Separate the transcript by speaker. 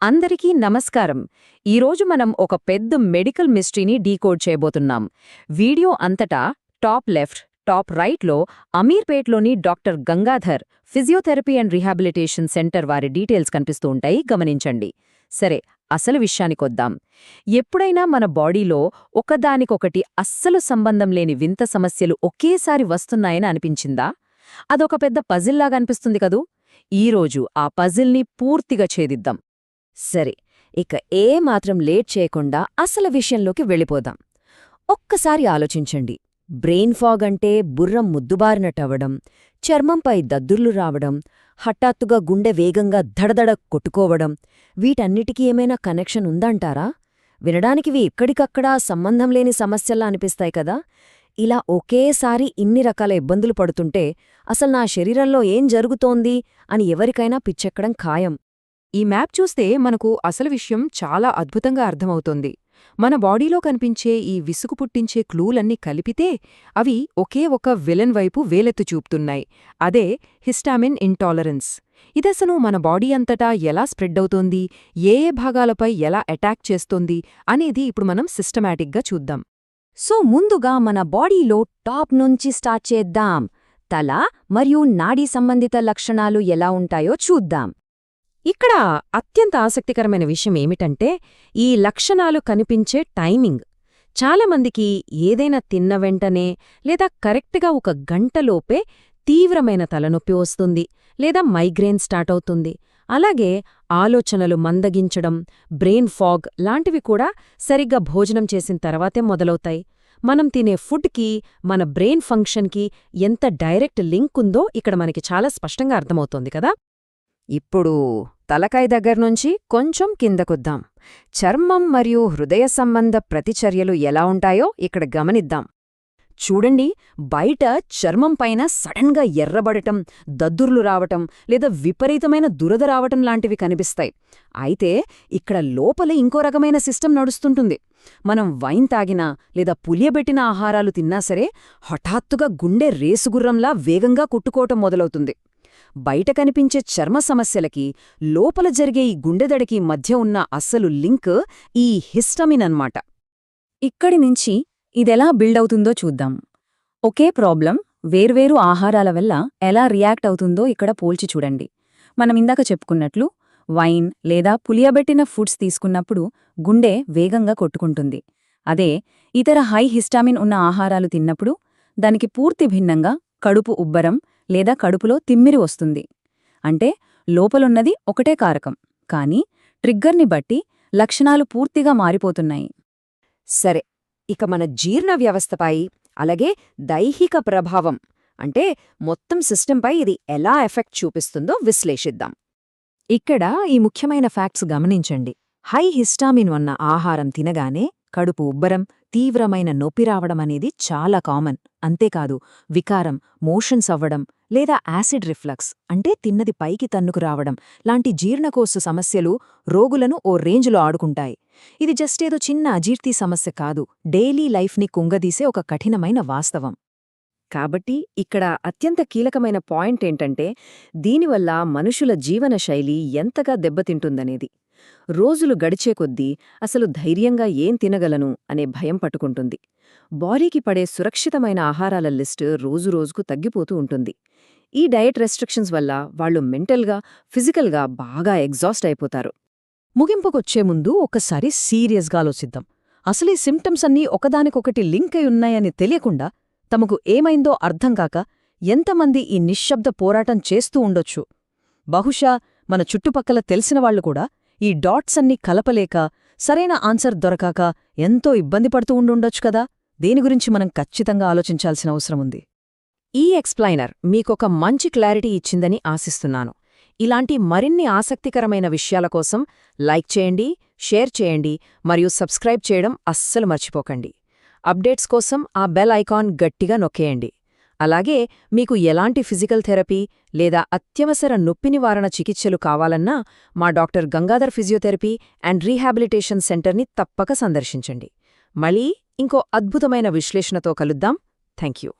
Speaker 1: అందరికీ నమస్కారం. ఈరోజు మనం ఒక పెద్ద మెడికల్ మిస్టరీని డీకోడ్ చేయబోతున్నాం. వీడియో అంతటా టాప్ లెఫ్ట్, టాప్ రైట్లో అమీర్పేట్లోని doctor Gangadhar physiotherapy and rehabilitation centre వారి డీటెయిల్స్ కనిపిస్తూ ఉంటాయి, గమనించండి. సరే, అసలు విషయానికొద్దాం. ఎప్పుడైనా మన బాడీలో ఒకదానికొకటి అస్సలు సంబంధం లేని వింత సమస్యలు ఒకేసారి వస్తున్నాయని అనిపించిందా? అదొక పెద్ద పజిల్లాగా అనిపిస్తుంది కదూ. ఈరోజు ఆ పజిల్ని పూర్తిగా ఛేదిద్దాం. సరే, ఇక ఏమాత్రం లేట్ చేయకుండా అసలు విషయంలోకి వెళ్ళిపోదాం. ఒక్కసారి ఆలోచించండి. బ్రెయిన్ ఫాగ్ అంటే బుర్రం ముద్దుబారినట్టవడం, చర్మంపై దద్దుర్లు రావడం, హఠాత్తుగా గుండె వేగంగా దడదడ కొట్టుకోవడం, వీటన్నిటికీ ఏమైనా కనెక్షన్ ఉందంటారా? వినడానికివి ఇక్కడికక్కడా సంబంధం లేని సమస్యల్లా అనిపిస్తాయి కదా. ఇలా ఒకేసారి ఇన్ని రకాల ఇబ్బందులు పడుతుంటే అసలు నా శరీరంలో ఏం జరుగుతోంది అని ఎవరికైనా పిచ్చెక్కడం ఖాయం.
Speaker 2: ఈ మ్యాప్ చూస్తే మనకు అసలు విషయం చాలా అద్భుతంగా అర్థమవుతోంది. మన బాడీలో కనిపించే ఈ విసుగు పుట్టించే క్లూలన్నీ కలిపితే అవి ఒకే ఒక విలన్ వైపు వేలెత్తు చూపుతున్నాయి. అదే హిస్టామిన్ ఇంటాలరెన్స్. ఇదసలు మన బాడీ అంతటా ఎలా స్ప్రెడ్ అవుతోంది, ఏ ఏ భాగాలపై ఎలా అటాక్ చేస్తోంది అనేది ఇప్పుడు మనం సిస్టమాటిక్గా చూద్దాం.
Speaker 1: సో ముందుగా మన బాడీలో టాప్ నుంచి స్టార్ట్ చేద్దాం. తల మరియు నాడీ సంబంధిత లక్షణాలు ఎలా ఉంటాయో చూద్దాం. ఇక్కడ అత్యంత ఆసక్తికరమైన విషయం ఏమిటంటే ఈ లక్షణాలు కనిపించే టైమింగ్. చాలామందికి ఏదైనా తిన్న వెంటనే లేదా కరెక్ట్గా ఒక గంటలోపే తీవ్రమైన తలనొప్పి వస్తుంది, లేదా మైగ్రేన్ స్టార్ట్ అవుతుంది. అలాగే ఆలోచనలు మందగించడం, బ్రెయిన్ ఫాగ్ లాంటివి కూడా సరిగ్గా భోజనం చేసిన తర్వాతే మొదలవుతాయి. మనం తినే ఫుడ్కి మన బ్రెయిన్ ఫంక్షన్కి ఎంత డైరెక్ట్ లింక్ ఉందో ఇక్కడ మనకి చాలా స్పష్టంగా అర్థమవుతోంది కదా. ఇప్పుడు తలకాయ దగ్గర్నుంచి కొంచెం కిందకొద్దాం. చర్మం మరియు హృదయ సంబంధ ప్రతిచర్యలు ఎలా ఉంటాయో ఇక్కడ గమనిద్దాం. చూడండి, బయట చర్మం పైన సడన్గా ఎర్రబడటం, దద్దుర్లు రావటం లేదా విపరీతమైన దురద రావటం లాంటివి కనిపిస్తాయి. అయితే ఇక్కడ లోపల ఇంకో రకమైన సిస్టమ్ నడుస్తుంటుంది. మనం వైన్ తాగినా లేదా పులియబెట్టిన ఆహారాలు తిన్నా సరే హఠాత్తుగా గుండె రేసుగుర్రంలా వేగంగా కొట్టుకోవటం మొదలవుతుంది. బయట కనిపించే చర్మ సమస్యలకి లోపల జరిగే ఈ గుండెదడికి మధ్య ఉన్న అస్సలు లింక్ ఈ హిస్టమిన్ అన్నమాట. ఇక్కడి నుంచి ఇదెలా బిల్డవుతుందో చూద్దాం. ఒకే ప్రాబ్లం వేర్వేరు ఆహారాల వల్ల ఎలా రియాక్ట్ అవుతుందో ఇక్కడ పోల్చి చూడండి. మనమిందాక చెప్పుకున్నట్లు వైన్ లేదా పులియబెట్టిన ఫుడ్స్ తీసుకున్నప్పుడు గుండె వేగంగా కొట్టుకుంటుంది. అదే ఇతర హై హిస్టామిన్ ఉన్న ఆహారాలు తిన్నప్పుడు దానికి పూర్తి భిన్నంగా కడుపు ఉబ్బరం లేదా కడుపులో తిమ్మిరి వస్తుంది. అంటే లోపలున్నది ఒకటే కారకం, కానీ ట్రిగ్గర్ని బట్టి లక్షణాలు పూర్తిగా మారిపోతున్నాయి. సరే, ఇక మన జీర్ణ వ్యవస్థపై అలాగే దైహిక ప్రభావం అంటే మొత్తం సిస్టంపై ఇది ఎలా ఎఫెక్ట్ చూపిస్తుందో విశ్లేషిద్దాం. ఇక్కడ ఈ ముఖ్యమైన ఫ్యాక్ట్స్ గమనించండి. హై హిస్టామిన్ ఉన్న ఆహారం తినగానే కడుపు ఉబ్బరం, తీవ్రమైన నొప్పి రావడం అనేది చాలా కామన్. అంతేకాదు, వికారం, మోషన్స్ అవ్వడం లేదా యాసిడ్ రిఫ్లక్స్ అంటే తిన్నది పైకి తన్నుకు రావడం లాంటి జీర్ణకోశ సమస్యలు రోగులను ఓ రేంజ్లో ఆడుకుంటాయి. ఇది జస్టేదో చిన్న అజీర్తి సమస్య కాదు, డైలీ లైఫ్ని కుంగదీసే ఒక కఠినమైన వాస్తవం. కాబట్టి ఇక్కడ అత్యంత కీలకమైన పాయింట్ ఏంటంటే దీనివల్ల మనుషుల జీవనశైలి ఎంతగా దెబ్బతింటుందనేది. రోజులు గడిచే కొద్దీ అసలు ధైర్యంగా ఏం తినగలను అనే భయం పట్టుకుంటుంది. బాడీకి పడే సురక్షితమైన ఆహారాల లిస్టు రోజురోజుకు తగ్గిపోతూ ఉంటుంది. ఈ డయట్ రెస్ట్రిక్షన్స్ వల్ల వాళ్లు మెంటల్గా, ఫిజికల్గా బాగా ఎగ్జాస్ట్ అయిపోతారు. ముగింపుకొచ్చే ముందు ఒకసారి సీరియస్గా ఆలోచిద్దాం. అసలు ఈ సిమ్టమ్స్ అన్నీ ఒకదానికొకటి లింక్ అయి ఉన్నాయని తెలియకుండా, తమకు ఏమైందో అర్థంకాక ఎంతమంది ఈ నిశ్శబ్ద పోరాటం చేస్తూ ఉండొచ్చు. బహుశా మన చుట్టుపక్కల తెలిసినవాళ్లు కూడా ఈ డాట్స్ అన్నీ కలపలేక, సరైన ఆన్సర్ దొరకాక ఎంతో ఇబ్బంది పడుతూ ఉండుండొచ్చు కదా. దేని గురించి మనం ఖచ్చితంగా ఆలోచించాల్సిన అవసరముంది. ఈ ఎక్స్ప్లైనర్ మీకొక మంచి క్లారిటీ ఇచ్చిందని ఆశిస్తున్నాను. ఇలాంటి మరిన్ని ఆసక్తికరమైన విషయాల కోసం లైక్ చేయండి, షేర్ చేయండి మరియు సబ్స్క్రైబ్ చేయడం అస్సలు మర్చిపోకండి. అప్డేట్స్ కోసం ఆ బెల్ ఐకాన్ గట్టిగా నొక్కేయండి. అలాగే మీకు ఎలాంటి ఫిజికల్ థెరపీ లేదా అత్యవసర నొప్పి నివారణ చికిత్సలు కావాలన్నా మా doctor Gangadhar physiotherapy and rehabilitation సెంటర్ని తప్పక సందర్శించండి. మళ్ళీ ఇంకో అద్భుతమైన విశ్లేషణతో కలుద్దాం. థాంక్యూ.